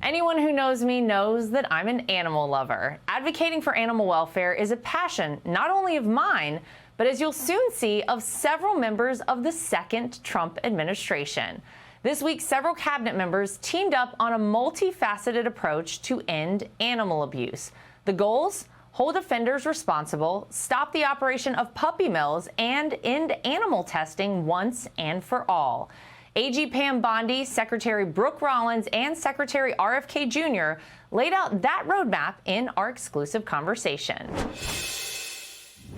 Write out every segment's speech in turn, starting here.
Anyone who knows me knows that I'm an animal lover. Advocating for animal welfare is a passion not only of mine, but as you'll soon see, of several members of the second Trump administration. This week, several cabinet members teamed up on a multifaceted approach to end animal abuse. The goals? Hold offenders responsible, stop the operation of puppy mills, and end animal testing once and for all. AG Pam Bondi, Secretary Brooke Rollins, and Secretary RFK Jr. laid out that roadmap in our exclusive conversation.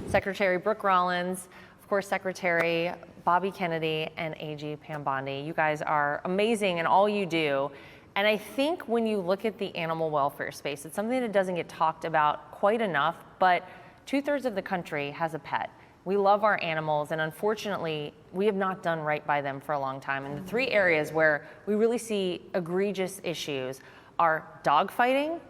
Secretary Brooke Rollins, of course, Secretary Bobby Kennedy, and AG Pam Bondi. You guys are amazing in all you do. And I think when you look at the animal welfare space, it's something that doesn't get talked about quite enough, but 2/3 of the country has a pet. We love our animals, and unfortunately, we have not done right by them for a long time. And the three areas where we really see egregious issues are dog fighting,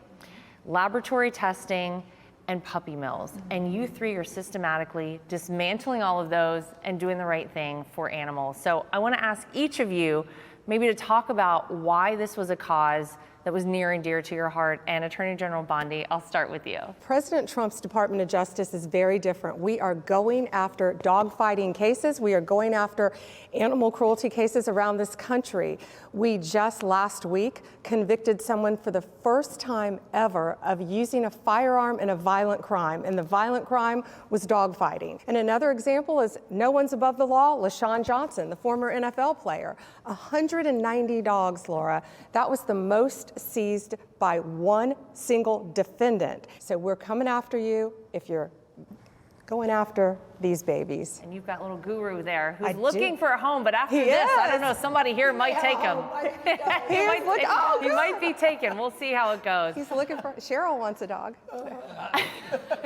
laboratory testing, and puppy mills. And you three are systematically dismantling all of those and doing the right thing for animals. So I want to ask each of you maybe to talk about why this was a cause that was near and dear to your heart. And Attorney General Bondi, I'll start with you. President Trump's Department of Justice is very different. We are going after dogfighting cases. We are going after animal cruelty cases around this country. We just last week convicted someone for the first time ever of using a firearm in a violent crime, and the violent crime was dogfighting. And another example is no one's above the law. LaShawn Johnson, the former NFL player, 190 dogs, Laura. That was the most seized by one single defendant. So we're coming after you if you're going after these babies. And you've got little guru there who's looking for a home, but after this, I don't know, somebody here might take him. He might be taken. We'll see how it goes. He's looking for, Cheryl wants a dog.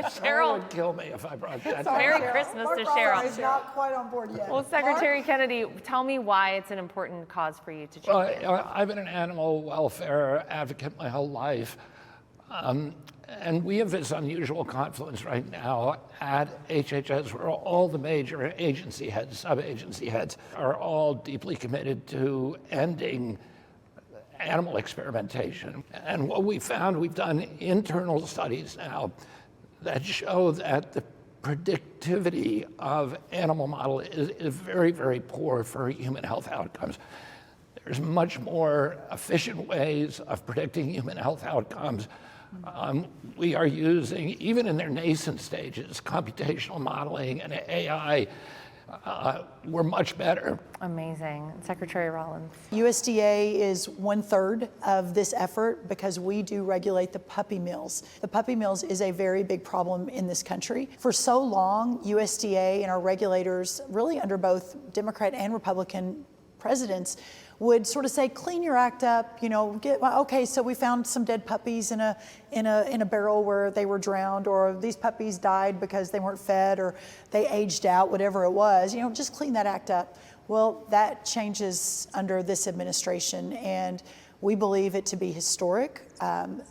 Cheryl would kill me if I brought that. Merry Christmas to Cheryl. Is not quite on board yet. Well, Secretary Kennedy, tell me why it's an important cause for you to champion. Well, I've been an animal welfare advocate my whole life. And we have this unusual confluence right now at HHS where all the major agency heads, sub-agency heads, are all deeply committed to ending animal experimentation. And what we found, we've done internal studies now that show that the predictivity of animal model is very, very poor for human health outcomes. There's much more efficient ways of predicting human health outcomes. We are using, even in their nascent stages, computational modeling and AI. We're much better. Amazing. Secretary Rollins. USDA is 1/3 of this effort because we do regulate the puppy mills. The puppy mills is a very big problem in this country. For so long, USDA and our regulators, really under both Democrat and Republican presidents, would sort of say, clean your act up, you know, okay, so we found some dead puppies in a barrel where they were drowned, or these puppies died because they weren't fed or they aged out, whatever it was, you know, just clean that act up. Well, that changes under this administration, and we believe it to be historic.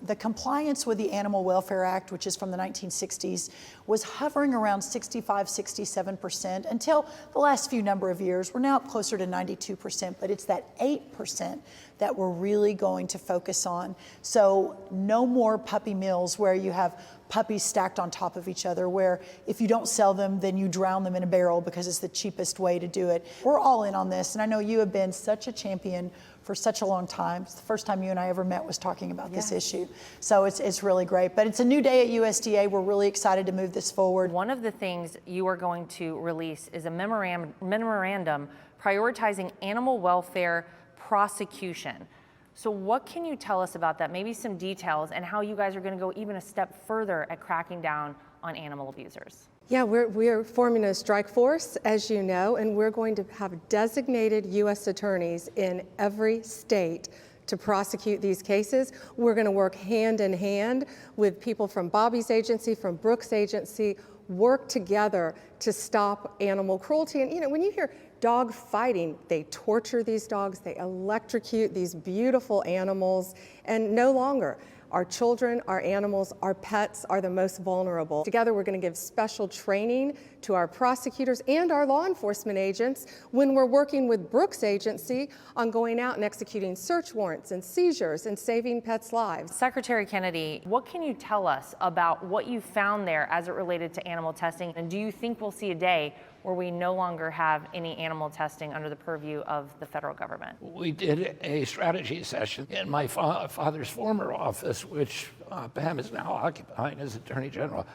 The compliance with the Animal Welfare Act, which is from the 1960s, was hovering around 65, 67% until the last few number of years. We're now up closer to 92%, but it's that 8% that we're really going to focus on. So no more puppy mills where you have puppies stacked on top of each other, where if you don't sell them, then you drown them in a barrel because it's the cheapest way to do it. We're all in on this, and I know you have been such a champion for such a long time. It's the first time you and I ever met was talking about this issue. So it's really great. But it's a new day at USDA. We're really excited to move this forward. One of the things you are going to release is a memorandum prioritizing animal welfare prosecution. So what can you tell us about that? Maybe some details and how you guys are going to go even a step further at cracking down on animal abusers. Yeah, we're forming a strike force, as you know, and we're going to have designated U.S. attorneys in every state to prosecute these cases. We're going to work hand in hand with people from Bobby's agency, from Brooke's agency, work together to stop animal cruelty. And, you know, when you hear dog fighting, they torture these dogs, they electrocute these beautiful animals, and no longer. Our children, our animals, our pets are the most vulnerable. Together, we're going to give special training to our prosecutors and our law enforcement agents when we're working with Brooke's agency on going out and executing search warrants and seizures and saving pets' lives. Secretary Kennedy, what can you tell us about what you found there as it related to animal testing? And do you think we'll see a day where we no longer have any animal testing under the purview of the federal government? We did a strategy session in my father's former office, which Pam is now occupying as Attorney General.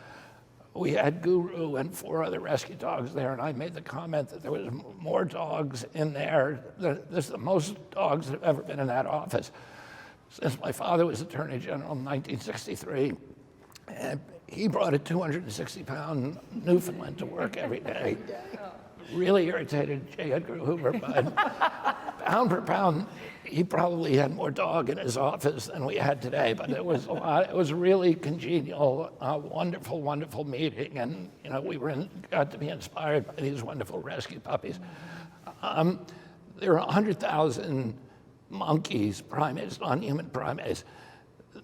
We had Guru and 4 other rescue dogs there, and I made the comment that there was more dogs in there. This is the most dogs that have ever been in that office since my father was Attorney General in 1963. And he brought a 260-pound Newfoundland to work every day. Really irritated J. Edgar Hoover, but pound per pound, he probably had more dog in his office than we had today. But it was a lot. It was really congenial, wonderful, wonderful meeting, and we got to be inspired by these wonderful rescue puppies. There are 100,000 monkeys, primates, non-human primates,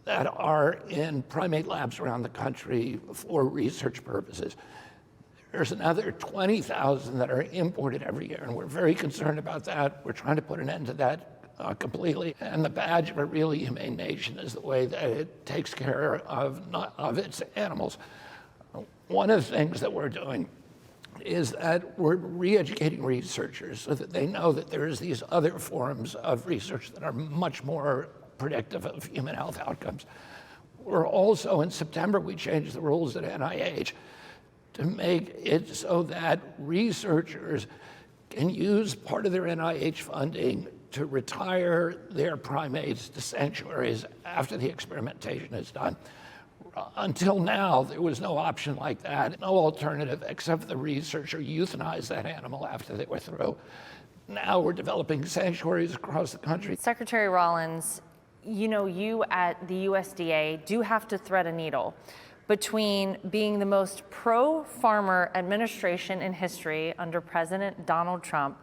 that are in primate labs around the country for research purposes. There's another 20,000 that are imported every year, and we're very concerned about that. We're trying to put an end to that completely. And the badge of a really humane nation is the way that it takes care of its animals. One of the things that we're doing is that we're re-educating researchers so that they know that there's these other forms of research that are much more predictive of human health outcomes. We're also, in September, we changed the rules at NIH to make it so that researchers can use part of their NIH funding to retire their primates to sanctuaries after the experimentation is done. Until now, there was no option like that, no alternative except for the researcher euthanized that animal after they were through. Now we're developing sanctuaries across the country. Secretary Rollins, you at the USDA do have to thread a needle between being the most pro-farmer administration in history under President Donald Trump,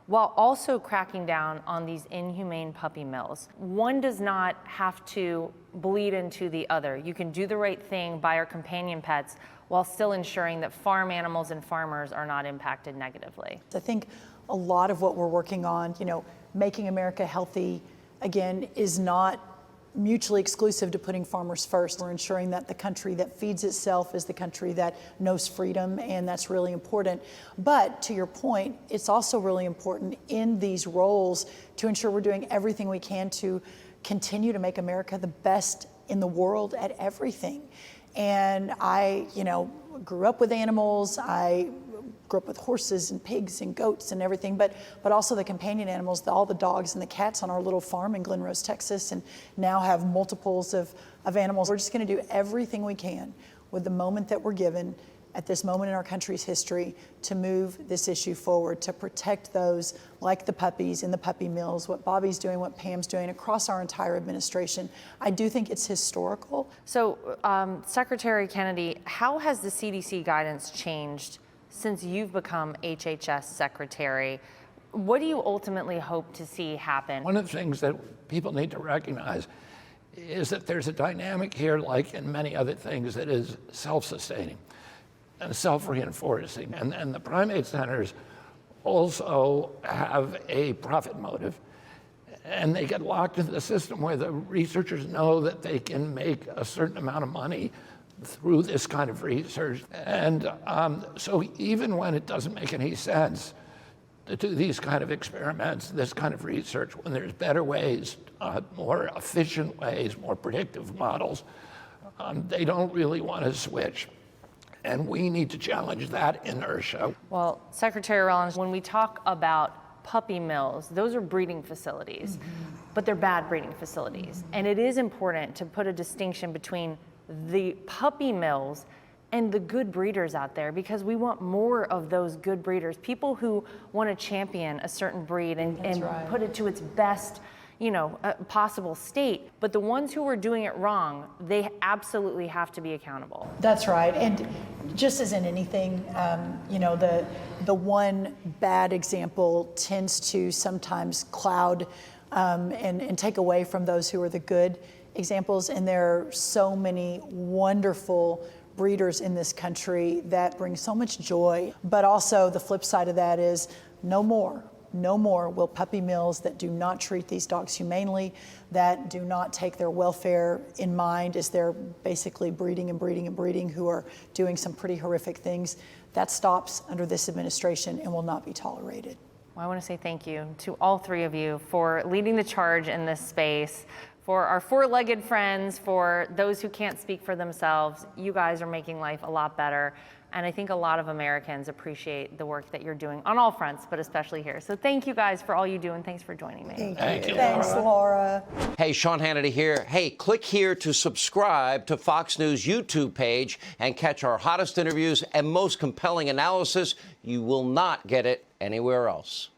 while also cracking down on these inhumane puppy mills. One does not have to bleed into the other. You can do the right thing by our companion pets while still ensuring that farm animals and farmers are not impacted negatively. I think a lot of what we're working on, making America healthy, again, is not mutually exclusive to putting farmers first. We're ensuring that the country that feeds itself is the country that knows freedom, and that's really important. But to your point, it's also really important in these roles to ensure we're doing everything we can to continue to make America the best in the world at everything. And I, grew up with animals. I grew up with horses and pigs and goats and everything, but also the companion animals, all the dogs and the cats on our little farm in Glen Rose, Texas, and now have multiples of animals. We're just going to do everything we can with the moment that we're given at this moment in our country's history to move this issue forward, to protect those like the puppies in the puppy mills, what Bobby's doing, what Pam's doing across our entire administration. I do think it's historical. So, Secretary Kennedy, how has the CDC guidance changed since you've become HHS Secretary? What do you ultimately hope to see happen? One of the things that people need to recognize is that there's a dynamic here, like in many other things, that is self-sustaining and self-reinforcing. And the primate centers also have a profit motive. And they get locked into the system where the researchers know that they can make a certain amount of money through this kind of research. And so even when it doesn't make any sense to do these kind of experiments, this kind of research, when there's better ways, more efficient ways, more predictive models, they don't really want to switch. And we need to challenge that inertia. Well, Secretary Rollins, when we talk about puppy mills, those are breeding facilities, but they're bad breeding facilities. And it is important to put a distinction between the puppy mills and the good breeders out there, because we want more of those good breeders, people who want to champion a certain breed and put it to its best possible state. But the ones who are doing it wrong, they absolutely have to be accountable. That's right. And just as in anything, the one bad example tends to sometimes cloud and take away from those who are the good examples. And there are so many wonderful breeders in this country that bring so much joy. But also the flip side of that is no more will puppy mills that do not treat these dogs humanely, that do not take their welfare in mind as they're basically breeding and breeding and breeding, who are doing some pretty horrific things. That stops under this administration and will not be tolerated. Well, I want to say thank you to all three of you for leading the charge in this space. For our four-legged friends, for those who can't speak for themselves, you guys are making life a lot better. And I think a lot of Americans appreciate the work that you're doing on all fronts, but especially here. So thank you guys for all you do, and thanks for joining me. Thank you, Thanks, Laura. Hey, Sean Hannity here. Hey, click here to subscribe to Fox News YouTube page and catch our hottest interviews and most compelling analysis. You will not get it anywhere else.